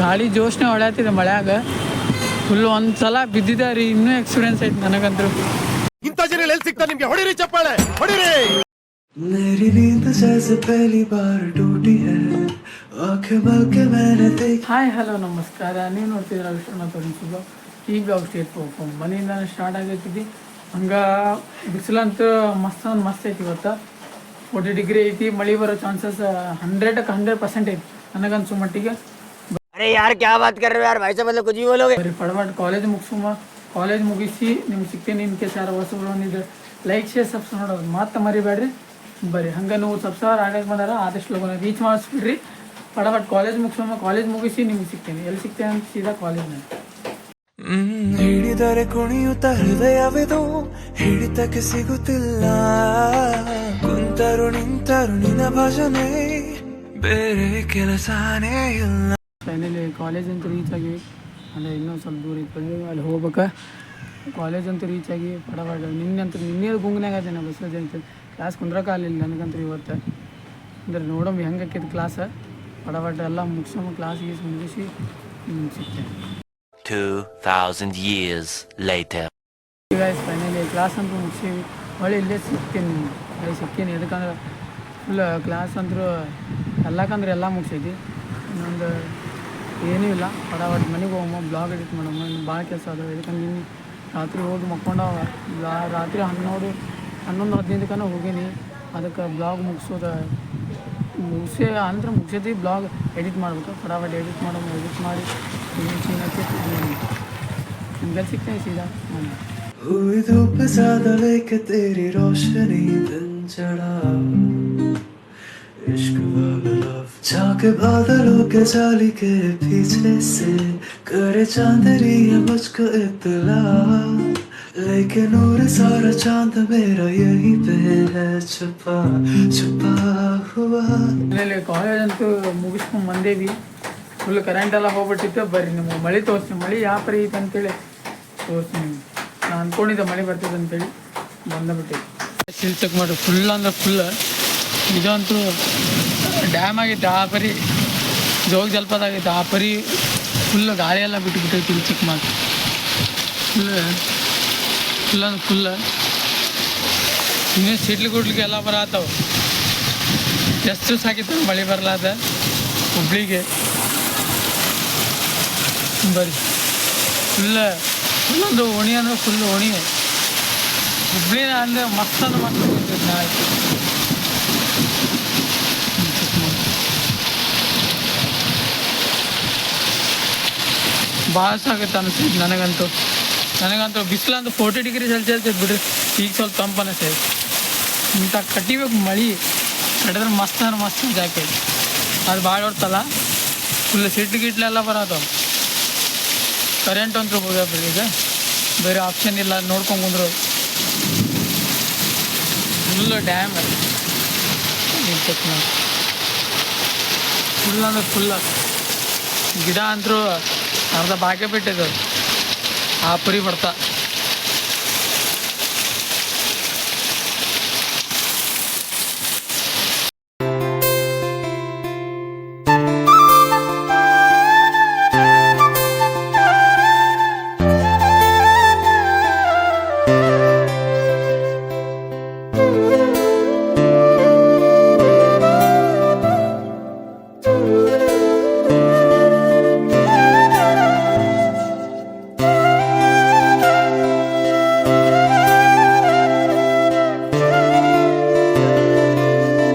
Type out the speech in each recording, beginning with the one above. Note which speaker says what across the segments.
Speaker 1: ಗಾಳಿ ಜೋಶ್ನೆ ಹೊಳ್ಯಾತಿದೆ ಮಳ್ಯಾಗ ಫುಲ್ ಒಂದ್ಸಲ ಬಿದ್ದಿದೆ ರೀ. ಇನ್ನೂ ಎಕ್ಸ್ಪೀರಿಯನ್ಸ್ ಐತಿ ನನಗಂತೂ.
Speaker 2: ಇಂಥ ಜನ ಎಲ್ಲಿ ಸಿಗ್ತಾರೆ ನಿಮ್ಗೆ? ಹೊಡಿರಿ ಚಪ್ಪಾಳೆ ಹೊಡಿರಿ.
Speaker 1: ಹಾಯ್ ಹಲೋ ನಮಸ್ಕಾರ. ನೀವು ನೋಡ್ತಿದ್ದೀರ ವಿಶ್ವನಾಥ್ ಅನಿಸೋದು. ಈಗ ಬ್ಲಾಗ್ ಸ್ಟೇಟ್ ಹೋಗ್ಕೊಂಡು ಮನೆಯಿಂದ ಸ್ಟಾರ್ಟ್ ಆಗೈತಿದ್ದಿ. ಹಂಗೆ ಬಿಸಿಲಂತೂ ಮಸ್ತ್ ಐತಿ. ಇವತ್ತು 40 ಡಿಗ್ರಿ ಐತಿ. ಮಳೆ ಬರೋ ಚಾನ್ಸಸ್ 100% ಐತಿ ನನಗನ್ಸೋ ಮಟ್ಟಿಗೆ.
Speaker 3: अरे यार क्या बात कर रहे हो यार, भाई साहब मतलब कुछ भी बोलोगे.
Speaker 1: ಬರೀ ಫಟಾಫಟ್ ಕಾಲೇಜ್ ಮುಗಿಸಿ ನಿಮ್ಗೆ ಸಿಗ್ತೇನೆ. ಇನ್ ಕೇಸ್ ಯಾರು ಹೊಸಬ್ರು ಬಂದಿದ್ರೆ ಲೈಕ್ ಶೇರ್ ಸಬ್ಸ್ಕ್ರೈಬ್ ಮಾಡೋದು ಮಾತ್ರ ಮರಿಬೇಡ್ರಿ. ಬರ್ರಿ ಹಂಗೆ ನೀವು ಸಬ್ಸ್ಕ್ರೈಬರ್ ಆಗಕ್ಕೆ ಬಂದಾರ ಆದಷ್ಟು ಲಗೂನ ರೀಚ್ ಮಾಡಿಸ್ಬಿಡ್ರಿ. ಫಟಾಫಟ್ ಕಾಲೇಜ್ ಮುಗಿಸಿ ನಿಮ್ಗೆ ಸಿಗ್ತೇನೆ. ಎಲ್ಲಿ ಸಿಗ್ತೇನೆ ಅಂತ ಸೀದಾ ಕಾಲೇಜ್ನಲ್ಲಿ.
Speaker 4: ಹಿಡಿದರೆ ಕುಣಿಯುತ್ತ ಹೃದಯವಿದು ಹಿಡಿತಕ್ಕೆ ಸಿಗುತ್ತಿಲ್ಲ. ಕುಂತರು ನಿಂತರು ನಿನ್ನ ಭಜನೆ ಬೇರೆ ಕೆಲಸನೇ ಇಲ್ಲ.
Speaker 1: ಫೈನಲಿ ಕಾಲೇಜ್ ಅಂತ ರೀಚ್ ಆಗಿ ಅಂದರೆ ಇನ್ನೂ ಸ್ವಲ್ಪ ದೂರ ಇತ್ತು ಅಲ್ಲಿ ಹೋಗ್ಬೇಕು. ಕಾಲೇಜ್ ಅಂತ ರೀಚ್ ಆಗಿ ಫಟಾಫಟ್ ನಿನ್ನೆ ಗುಂಗ್ನಾಗ ಅದೇನ ಬಸ್ ಅಂತ ಕ್ಲಾಸ್ ಕುಂದ್ರಕ್ಕಾಗಲಿಲ್ಲ ನನಗಂತೂ ಇವತ್ತು. ಅಂದ್ರೆ ನೋಡೋಣ ಹೆಂಗೆ ಆಕೈತಿ ಕ್ಲಾಸ್. ಫಟಾಫಟ್ ಎಲ್ಲ ಕ್ಲಾಸ್ ಮುಗಿಸಿ ಸಿಗ್ತೇನೆ.
Speaker 5: 2000 years later.
Speaker 1: ಫೈನಲಿ ಕ್ಲಾಸ್ ಅಂತೂ ಮುಗಿಸೀವಿ. ಹೊಳ್ಳಿ ಇಲ್ಲೇ ಸಿಗ್ತೇನೆ ಸಿಗ್ತೀನಿ. ಎದಕ್ಕಂದ್ರೆ ಫುಲ್ ಕ್ಲಾಸ್ ಅಂದರೂ ಎಲ್ಲ ಮುಗಿಸೈತಿ. ಇನ್ನೊಂದು ಏನೂ ಇಲ್ಲ. ಫಟಾಫಟ್ ಮನೆಗೆ ಹೋಗಮ್ಮ ಬ್ಲಾಗ್ ಎಡಿಟ್ ಮಾಡಮ್ಮ. ಇನ್ನು ಭಾಳ ಕೆಲಸ ಅದಾವೆ. ಇದಕ್ಕಂದ್ರೆ ನಿನ್ನೆ ರಾತ್ರಿ ಹೋಗಿ ಮಕ್ಕೊಂಡವ. ರಾತ್ರಿ 11-15 ಹೋಗೀನಿ. ಅದಕ್ಕೆ ಬ್ಲಾಗ್ ಮುಗಿಸೈತಿ. ಬ್ಲಾಗ್ ಎಡಿಟ್ ಮಾಡ್ಬೇಕು. ಫಟಾಫಟ್ ಎಡಿಟ್ ಮಾಡಿ ನಿಮ್ಗೆ ಸಿಗ್ತೇನೆ ಸೀದಾ ಮನೆ.
Speaker 4: हुई धूप ज्यादा लेके तेरी रोशनी दिन चढ़ा. इश्क वाला लव झाके बादलों के जाली के पीछे से करे चांदनी मुझको इत्तला. लेकिन नूर सारा चांद मेरा यहीं पे है छुपा हुआ.
Speaker 1: ಕಾಲೇಜ್ ಅಂತೂ ಮುಗಿಸ್ಕೊಂಡು ಬಂದೇವಿ. ಫುಲ್ ಕರೆಂಟ್ ಎಲ್ಲ ಹೋಗ್ಬಿಟ್ಟಿತ್ತು. ಬರ್ರಿ ನಿಮ್ಗೆ ಮಳೆ ತೋರಿಸ್ತೀನಿ. ಮಳೆ ಯಾವ ಪರಿ ಐತೆ ಅಂತೇಳಿ ತೋರಿಸ್ತೀನಿ. ನಾನು ಅಂದ್ಕೊಂಡಿದ್ದೆ ಮಳೆ ಬರ್ತದೆ ಅಂತೇಳಿ ಬಂದುಬಿಟ್ಟು ಸಿಲ್ ಚೆಕ್ ಮಾಡಿ. ಫುಲ್ ಅಂದ್ರೆ ಫುಲ್ ಇದಂತೂ ಡ್ಯಾಮ್ ಆಗೈತೆ. ಆ ಪರಿ ಜೋಗ ಜಲಪಾತ ಆಗೈತೆ. ಆ ಪರಿ ಫುಲ್ ಗಾಳಿ ಎಲ್ಲ ಬಿಟ್ಟುಬಿಟ್ಟೈತಿ. ಇಲ್ಲಿ ಚೆಕ್ ಮಾಡಿ ಫುಲ್ ಇನ್ನೂ ಸಿಡ್ಲಿಗೆ ಎಲ್ಲ ಬರತ್ತವ. ಎಷ್ಟು ಸಾಕಿತ್ತು ಮಳೆ ಬರಲಾದ ಹುಬ್ಳಿಗೆ. ಬರ್ರಿ ಫುಲ್ಲೊಂದು ಓಣಿ ಅಂದ್ರೆ ಫುಲ್ ಓಣಿ. ಹುಬ್ಳಿನ ಅಂದರೆ ಮಸ್ತ್ ಆಯ್ತು. ಭಾಳ ಸಾಕೈತೆ ಅನಿಸ್ತೈತಿ ನನಗಂತೂ ಬಿಸಿಲಂತೂ 40 ಡಿಗ್ರಿ ಸೆಲ್ಸಿಯಸ್ ಐತೆ ಬಿಡ್ರಿ. ಈಗ ಸ್ವಲ್ಪ ತಂಪು ಅನಿಸ್ತೈತಿ. ಇಂಥ ಕಟ್ಟಿಬೇಕು ಮಳೆ ಕಟ್ಟಿದ್ರೆ ಮಸ್ತ್ ಜಾಕೈತಿ. ಅದು ಭಾಳ ಹೊಡ್ತಲ್ಲ. ಫುಲ್ ಸಿಡ್ಲೆಲ್ಲ ಬರತ್ತವ. ಕರೆಂಟ್ ಅಂತೂ ಹೋಗ್ಯಾರ. ಈಗ ಬೇರೆ ಆಪ್ಷನ್ ಇಲ್ಲ. ನೋಡ್ಕೊಂಡು ಕುಂದ್ರು ಫುಲ್ ಡ್ಯಾಮ್ ಚೆಕ್ ಮಾಡಿ. ಫುಲ್ ಅಂದ್ರೆ ಫುಲ್ ಗಿಡ ಅಂತೂ ಅರ್ಧ ಬಾಕೆ ಬಿಟ್ಟಿದ್ದು. ಆ ಪರಿ ಬರ್ತಾ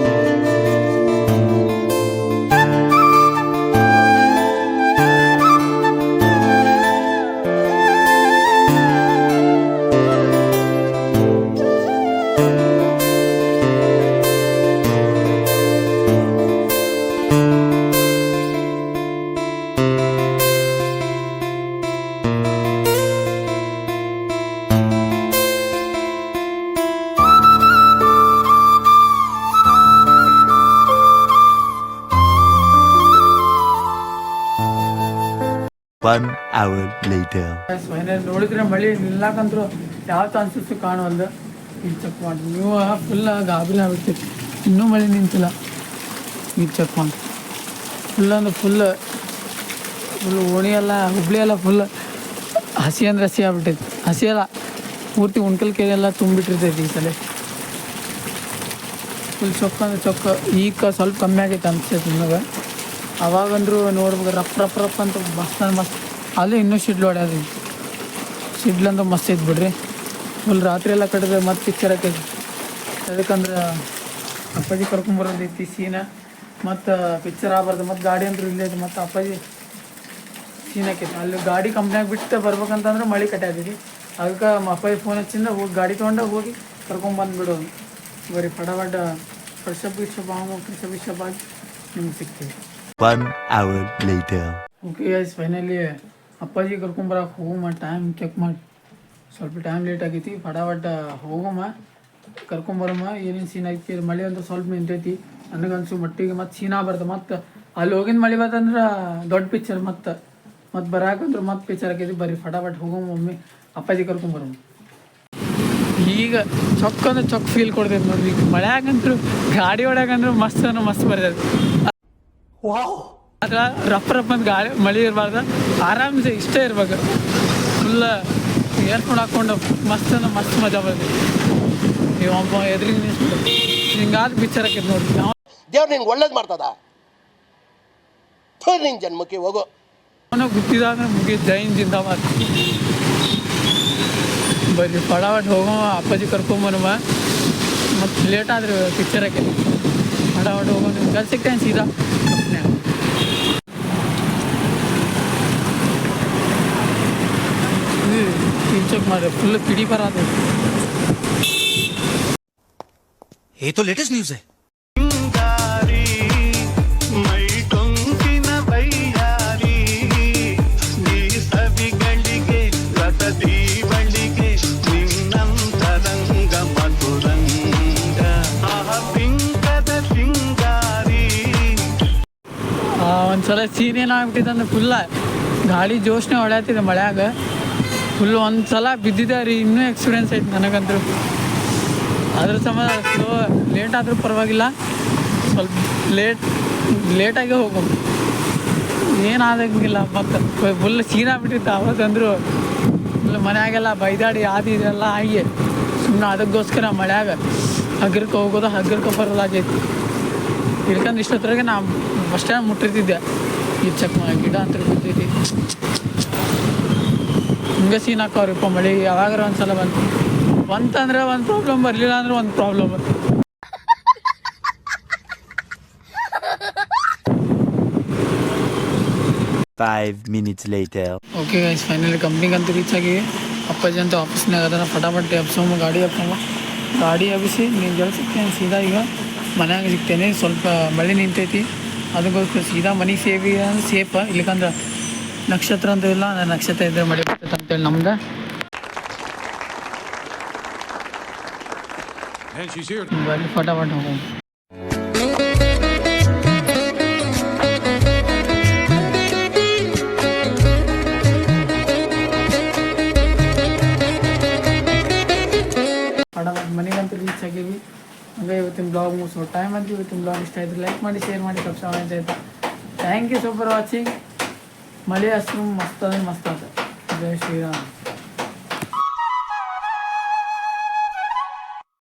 Speaker 5: One hour later.
Speaker 1: ನೋಡಿದ್ರೆ ಮಳೆ ನಿಲ್ಲಾಕಂತೂ ಯಾವ ಚಾನ್ಸಸ್ಸು ಕಾಣುವಲ್ದು. ಈಗ ಚೆಕ್ ಮಾಡಿ ನೀವು ಫುಲ್ ಗಾಬರಿ ಆಗ್ಬಿಡ್ತೀರಿ. ಇನ್ನೂ ಮಳೆ ನಿಂತಿಲ್ಲ. ಈಗ ಚೆಕ್ ಮಾಡಿ ಫುಲ್ ಅಂದ್ರೆ ಫುಲ್ ಓಣಿ ಎಲ್ಲ ಹುಬ್ಳಿ ಎಲ್ಲ ಫುಲ್ ಹಸಿ ಅಂದ್ರೆ ಹಸಿ ಆಗ್ಬಿಟ್ಟೈತಿ. ಹಸಿ ಎಲ್ಲ ಪೂರ್ತಿ ಉಣ್ಕಲ್ ಕೆರೆ ಎಲ್ಲ ತುಂಬಿಟ್ಟಿರ್ತೈತಿ ಈ ಸಲ. ಫುಲ್ ಚೊಕ್ಕ ಅಂದ್ರೆ ಚೊಕ್ಕ. ಈಗ ಸ್ವಲ್ಪ ಕಮ್ಮಿ ಆಗೈತೆ ಅನ್ಸ್ತೈತಿ ನಿಮಗೆ. ಅವಾಗಂದ್ರೂ ನೋಡ್ಬೇಕು ರಫ್ ರಫ್ ರಫ್ ಅಂತ ಮಸ್ತ್ ಅಂದ್ರೆ ಮಸ್ತ್. ಅಲ್ಲೂ ಇನ್ನೂ ಶಿಡ್ಲು ಹೊಡ್ಯಾದ. ಶಿಡ್ಲಂತೂ ಮಸ್ತ್ ಐತೆ ಬಿಡ್ರಿ. ಫುಲ್ ರಾತ್ರಿ ಎಲ್ಲ ಕಟ್ಟಿದ್ರೆ ಮತ್ತೆ ಪಿಕ್ಚರ್ ಹಾಕೈತಿ. ಅದಕ್ಕಂದ್ರೆ ಅಪ್ಪಾಜಿ ಕರ್ಕೊಂಬರೋದೈತಿ ಸೀನ. ಮತ್ತು ಪಿಕ್ಚರ್ ಆಗ್ಬಾರ್ದು. ಮತ್ತು ಗಾಡಿ ಅಂದ್ರೆ ಇಲ್ಲೇ ಐತಿ. ಮತ್ತು ಅಪ್ಪಾಜಿ ಸೀನ್ ಹಾಕೈತಿ. ಅಲ್ಲಿ ಗಾಡಿ ಕಂಪ್ನಿಯಾಗ ಬಿಟ್ಟು ಬರ್ಬೇಕಂತಂದ್ರೆ ಮಳೆ ಕಟ್ಟಾದೀರಿ. ಅದಕ್ಕೆ ಅಪ್ಪಾಜಿ ಫೋನ್ ಹಚ್ಚಿಂದ ಹೋಗಿ ಗಾಡಿ ತೊಗೊಂಡು ಹೋಗಿ ಕರ್ಕೊಂಬಂದುಬಿಡೋದು. ಬರೀ ಫಟಾಫಟ ಫ್ರೆಶಪ್ ಆಗಿ ನಿಮ್ಗೆ ಸಿಗ್ತೀವಿ.
Speaker 5: 1 hour later.
Speaker 1: Okay guys, finally ಅಪ್ಪಾಜಿ ಕರ್ಕೊಂಬರಕ್ಕೆ ಹೋಗಮ್ಮ. ಟೈಮ್ ಚೆಕ್ ಮಾಡಿ. ಸ್ವಲ್ಪ ಟೈಮ್ ಲೇಟ್ ಆಗೈತಿ. ಫಟಾಫಟ ಹೋಗಮ್ಮ, ಕರ್ಕೊಂಬರಮ್ಮ. ಏನೇನು ಸೀನ್ ಐತಿ. ಮಳೆ ಅಂದ್ರೆ ಸ್ವಲ್ಪ ನಿಂತೈತಿ ನನಗನ್ಸು ಮಟ್ಟಿಗೆ. ಮತ್ತು ಸೀನಾ ಬರ್ತದೆ. ಮತ್ತು ಅಲ್ಲಿ ಹೋಗಿನ ಮಳೆ ಬಂತಂದ್ರೆ ದೊಡ್ಡ ಪಿಕ್ಚರ್. ಮತ್ತು ಬರಾಕಂದ್ರೆ ಮತ್ತೆ ಪಿಕ್ಚರ್ ಹಾಕೈತಿ. ಬರ್ರಿ ಫಟಾಫಟ್ ಹೋಗಮ್ಮ ಒಮ್ಮೆ ಅಪ್ಪಾಜಿ ಕರ್ಕೊಂಬರಮ್ಮ. ಈಗ ಚೊಕ್ಕ ಅಂದ್ರೆ ಚೊಕ್ಕ ಫೀಲ್ ಕೊಡ್ತೈತೆ ನೋಡ್ರಿ. ಈಗ ಮಳೆ ಆಗಂತ್ರು ಗಾಡಿ ಹೊಡ್ಯಾಗಂದ್ರೆ ಮಸ್ತ್ ಅಂದ್ರೆ ಮಸ್ತ್ ಬರ್ತೈತಿ. ಅದ್ರ ರಫ್ ರಫ್ ಅಂತ ಗಾಳಿ ಮಳೆ ಇರಬಾರ್ದು. ಆರಾಮ್ಸೆ ಇಷ್ಟೇ ಇರ್ಬೇಕು. ಫುಲ್ಲ ಏರ್ಫೋನ್ ಹಾಕ್ಕೊಂಡು ಮಸ್ತ್ ಅಂದ್ರೆ ಮಸ್ತ್ ಮಜಾ ಬರ್ತೈತಿ. ನೀವು ಒಬ್ಬ ಎದುರಿಗೆ ನಿಲ್ಸ್ಬಿಟ್ಟು ಹಿಂಗಾದ ಪಿಕ್ಚರ್ ಹಾಕೈತಿ ನೋಡ್ರಿ.
Speaker 2: ದೇವ್ರು ನಿಂಗೆ ಒಳ್ಳೇದು ಮಾಡ್ತದ. ನಿನ್ ಜನ್ಮಕ್ಕೆ ಹೋಗೋ.
Speaker 1: ಅವನು ಗುತ್ತಿದಾಗ ಮುಗಿ ಜೈನ್ ಜಿಂದಾಬಾದ್. ಬರ್ರಿ ಫಟಾಫಟ್ ಹೋಗೋ, ಅಪ್ಪಾಜಿ ಕರ್ಕೊಂಬರಮ್ಮ. ಮತ್ತು ಲೇಟ್ ಆದ್ರೆ ಪಿಕ್ಚರ್ ಹಾಕೈತಿ. ಫಟಾಫಟ್ ಹೋಗೋ. ನಿಮ್ಗೆ ಸಿಗ್ತೇನೆ ಸೀದಾ ಚೆಕ್ ಮಾಡಿ. ಫುಲ್ ಕಿಡಿ ಬರೋದು.
Speaker 6: ये तो लेटेस्ट न्यूज है.
Speaker 1: ಒಂದ್ಸಲ ಸೀನ್ ಏನಾಗ್ಬಿಟ್ಟಿದೆ ಅಂದ್ರೆ ಫುಲ್ಲ ಗಾಡಿ ಜೋಶ್ನೆ ಹೊಡ್ಯಾತಿದೆ ಮಳ್ಯಾಗ. ಫುಲ್ ಒಂದ್ಸಲ ಬಿದ್ದಿದೆ ರೀ. ಇನ್ನೂ ಎಕ್ಸ್ಪೀರಿಯೆನ್ಸ್ ಐತೆ ನನಗಂತೂ. ಅದ್ರ ಸಂಬಂಧ ಸ್ಲೋ ಲೇಟ್ ಆದರೂ ಪರವಾಗಿಲ್ಲ. ಸ್ವಲ್ಪ ಲೇಟಾಗಿ ಹೋಗ್ಬೇಕು. ಏನಾದಂಗಿಲ್ಲ. ಮತ್ತು ಫುಲ್ ಸೀನಾಗ್ಬಿಟ್ಟಿತ್ತು ಅವತ್ತಂದ್ರು. ಫುಲ್ ಮನ್ಯಾಗೆಲ್ಲ ಬೈದಾಡಿ ಇದೆಲ್ಲ ಆಗಿ ಸುಮ್ಮನೆ ಅದಕ್ಕೋಸ್ಕರ ಮಳ್ಯಾಗ ಹಗ್ಗರ್ಕ ಹೋಗೋದು ಹಗ್ಗರ್ಕ ಬರೋದಾಗೈತಿ. ಇಳ್ಕಂದ್ರೆ ಇಷ್ಟೊತ್ತರೆಗೆ ನಾ ಬಸ್ ಸ್ಟ್ಯಾಂಡ್ ಮುಟ್ಟಿರ್ತಿದ್ದೆ. ಇದು ಚೆಕ್ ಮಾಡಿ ಗಿಡ ಅಂತ ಬಿದ್ದೈತಿ. ಹಿಂಗೆ ಸೀನ್ ಹಾಕೋರಿಪ್ಪ ಮಳೆ. ಯಾವಾಗಾರ ಒಂದ್ಸಲ ಬಂತಂದ್ರೆ ಒಂದು ಪ್ರಾಬ್ಲಮ್, ಬರಲಿಲ್ಲ ಅಂದ್ರೆ ಒಂದು problem.
Speaker 5: Five minutes later.
Speaker 1: Okay guys, finally ಕಂಪ್ನಿಗಂತೂ ರೀಚ್ ಆಗಿ ಅಪ್ಪಾಜಿ ಅಂತ ಆಫೀಸ್ನಾಗ ಅದನ್ನು ಫಟಾಫಟ್ ಎಬ್ಸೋಮ. ಗಾಡಿ ಎಬ್ಬಿಸಿ ನೀನು ಜಲ್ ಸಿಗ್ತೇನೆ ಸೀದಾ. ಈಗ ಮನ್ಯಾಗ ಸಿಗ್ತೇನೆ. ಸ್ವಲ್ಪ ಮಳೆ ನಿಂತೈತಿ. ಅದಕ್ಕೋಸ್ಕರ ಸೀದಾ ಮನೆ ಸೇಫ್. ಇಲ್ಲಕಂದ್ರೆ ನಕ್ಷತ್ರ ಅಂತ ಇಲ್ಲ. ನಕ್ಷತ್ರ ಇದ್ರೆ ಮಳೆ ಬರ್ತೈತೆ ಅಂತೇಳಿ ನಮ್ದು. ಬರೀ ಫಟಾಫಟ್ ಹೋಗೋ. ಫಟಾಫಟ್ ಮನೆಗಂತೂ ರೀಚ್ ಆಗೀವಿ. ಹಂಗೆ ಇವತ್ತಿನ ಬ್ಲಾಗ್ ಮುಗಿಸೋ ಟೈಮ್ ಅಂತ. ಇವತ್ತಿನ ಬ್ಲಾಗ್ ಇಷ್ಟ ಆಯ್ತು ಲೈಕ್ ಮಾಡಿ, ಶೇರ್ ಮಾಡಿ, ಸಬ್ಸ್ಕ್ರೈಬ್ ಆಯ್ತು. Thank you so for watching. ಮಳೆ ಅಷ್ಟು ಮಸ್ತ್ ಅಂದ್ರೆ ಮಸ್ತ್ ಆಯ್ತು. ಜೈ ಶ್ರೀರಾಮ್.